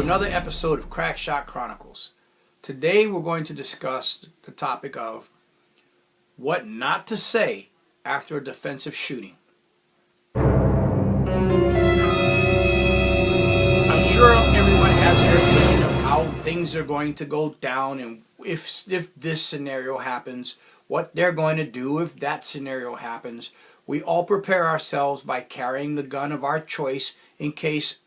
to another episode of Crack Shot Chronicles. Today we're going to discuss the topic of what not to say after a defensive shooting. I'm sure everyone has their opinion of how things are going to go down and if this scenario happens, what they're going to do if that scenario happens. We all prepare ourselves by carrying the gun of our choice in case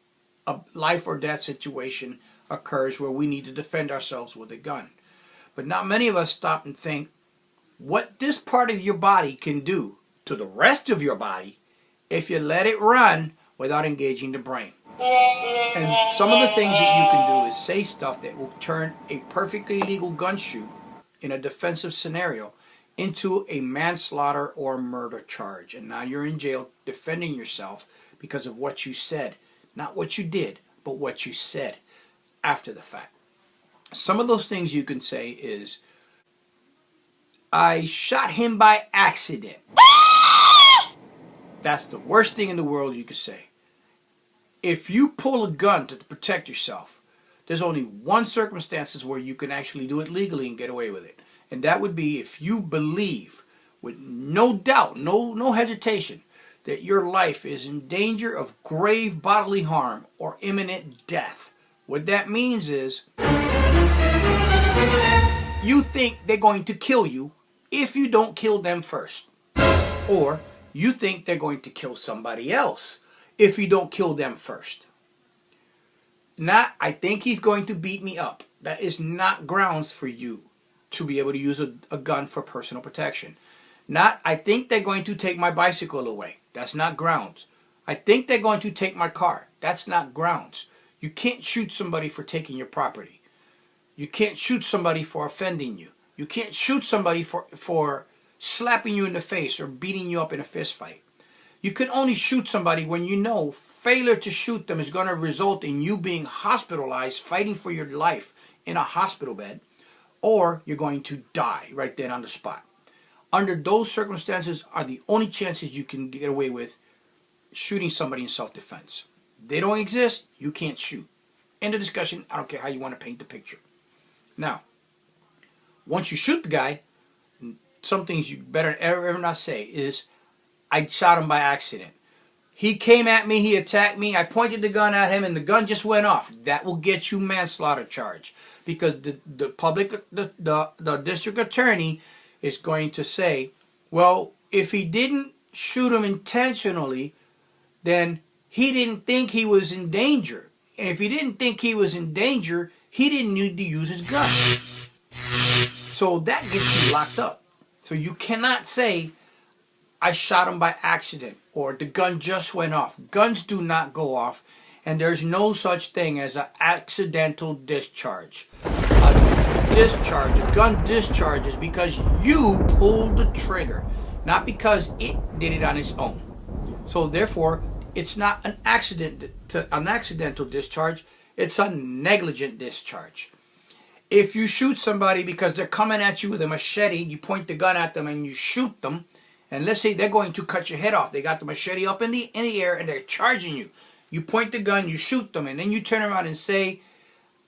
a life or death situation occurs where we need to defend ourselves with a gun. But not many of us stop and think what this part of your body can do to the rest of your body if you let it run without engaging the brain. And some of the things that you can do is say stuff that will turn a perfectly legal gun shoot in a defensive scenario into a manslaughter or murder charge. And now you're in jail defending yourself because of what you said. Not what you did, but what you said after the fact. Some of those things you can say is, I shot him by accident. That's the worst thing in the world you could say. If you pull a gun to protect yourself, there's only one circumstances where you can actually do it legally and get away with it. And that would be if you believe, with no doubt, no hesitation, that your life is in danger of grave bodily harm or imminent death. What that means is you think they're going to kill you if you don't kill them first. Or you think they're going to kill somebody else if you don't kill them first. Not, I think he's going to beat me up. That is not grounds for you to be able to use a gun for personal protection. Not, I think they're going to take my bicycle away. That's not grounds. I think they're going to take my car. That's not grounds. You can't shoot somebody for taking your property. You can't shoot somebody for offending you. You can't shoot somebody for slapping you in the face or beating you up in a fist fight. You can only shoot somebody when you know failure to shoot them is going to result in you being hospitalized, fighting for your life in a hospital bed, or you're going to die right then on the spot. Under those circumstances are the only chances you can get away with shooting somebody in self-defense. They don't exist, you can't shoot. End of discussion. I don't care how you want to paint the picture. Now, once you shoot the guy, some things you better ever not say is, I shot him by accident. He came at me, he attacked me, I pointed the gun at him and the gun just went off. That will get you manslaughter charge. Because the district attorney is going to say, well, if he didn't shoot him intentionally, then he didn't think he was in danger. And if he didn't think he was in danger, he didn't need to use his gun. So that gets you locked up. So you cannot say, I shot him by accident, or the gun just went off. Guns do not go off, and there's no such thing as an accidental discharge. A gun discharge is because you pulled the trigger, not because it did it on its own. So therefore, it's not an accidental discharge, it's a negligent discharge. If you shoot somebody because they're coming at you with a machete, you point the gun at them and you shoot them, and let's say they're going to cut your head off. They got the machete up in the air and they're charging you. You point the gun, you shoot them, and then you turn around and say,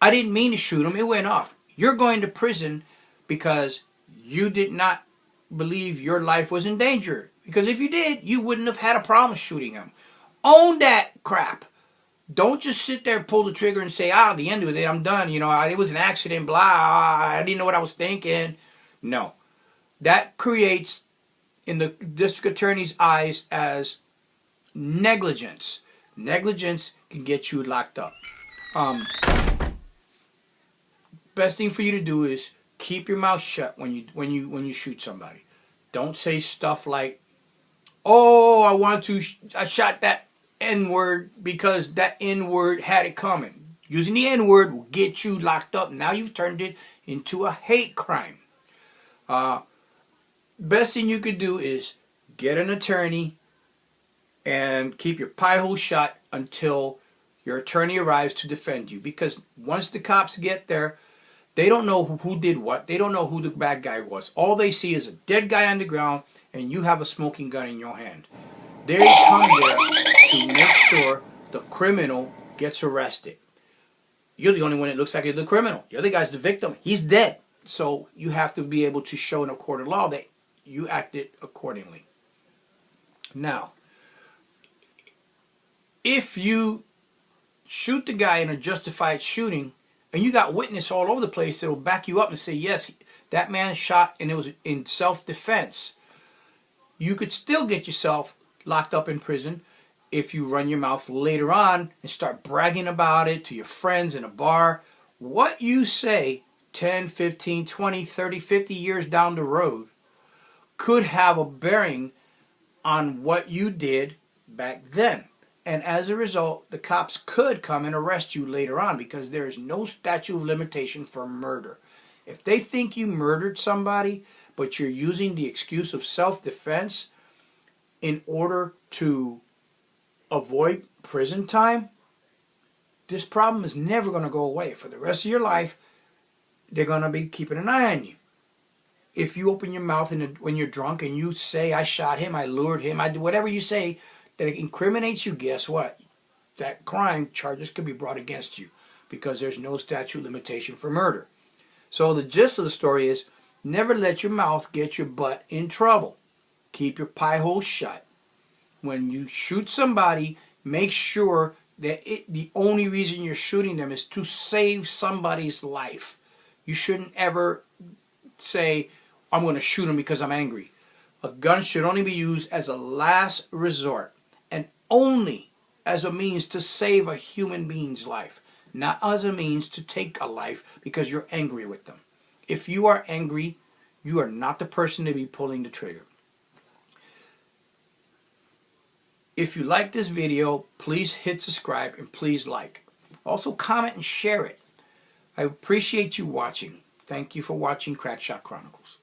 I didn't mean to shoot him, it went off. You're going to prison because you did not believe your life was in danger. Because if you did, you wouldn't have had a problem shooting him. Own that crap. Don't just sit there and pull the trigger and say, at the end of it, I'm done. It was an accident, blah, I didn't know what I was thinking. No. That creates, in the district attorney's eyes, as negligence. Negligence can get you locked up. Best thing for you to do is keep your mouth shut when you shoot somebody. Don't say stuff like, "Oh, I shot that N-word because that N-word had it coming." Using the N-word will get you locked up. Now you've turned it into a hate crime. Best thing you could do is get an attorney and keep your pie hole shut until your attorney arrives to defend you. Because once the cops get there, they don't know who did what. They don't know who the bad guy was. All they see is a dead guy on the ground and you have a smoking gun in your hand. They come there to make sure the criminal gets arrested. you're the only one that looks like you're the criminal. The other guy's the victim. He's dead. So you have to be able to show in a court of law that you acted accordingly. Now, if you shoot the guy in a justified shooting, and you got witness all over the place that will back you up and say, yes, that man shot and it was in self-defense, you could still get yourself locked up in prison if you run your mouth later on and start bragging about it to your friends in a bar. What you say 10, 15, 20, 30, 50 years down the road could have a bearing on what you did back then. And as a result, the cops could come and arrest you later on because there is no statute of limitation for murder. If they think you murdered somebody, but you're using the excuse of self-defense in order to avoid prison time, this problem is never going to go away. For the rest of your life, they're going to be keeping an eye on you. If you open your mouth when you're drunk and you say, I shot him, I lured him, I did whatever you say that incriminates you, guess what? That crime charges could be brought against you because there's no statute of limitation for murder. So the gist of the story is, never let your mouth get your butt in trouble. Keep your pie hole shut. When you shoot somebody, make sure that the only reason you're shooting them is to save somebody's life. You shouldn't ever say, I'm going to shoot him because I'm angry. A gun should only be used as a last resort and only as a means to save a human being's life, not as a means to take a life because you're angry with them. If you are angry, you are not the person to be pulling the trigger. If you like this video, please hit subscribe and please like. Also comment and share it. I appreciate you watching. Thank you for watching Crackshot Chronicles.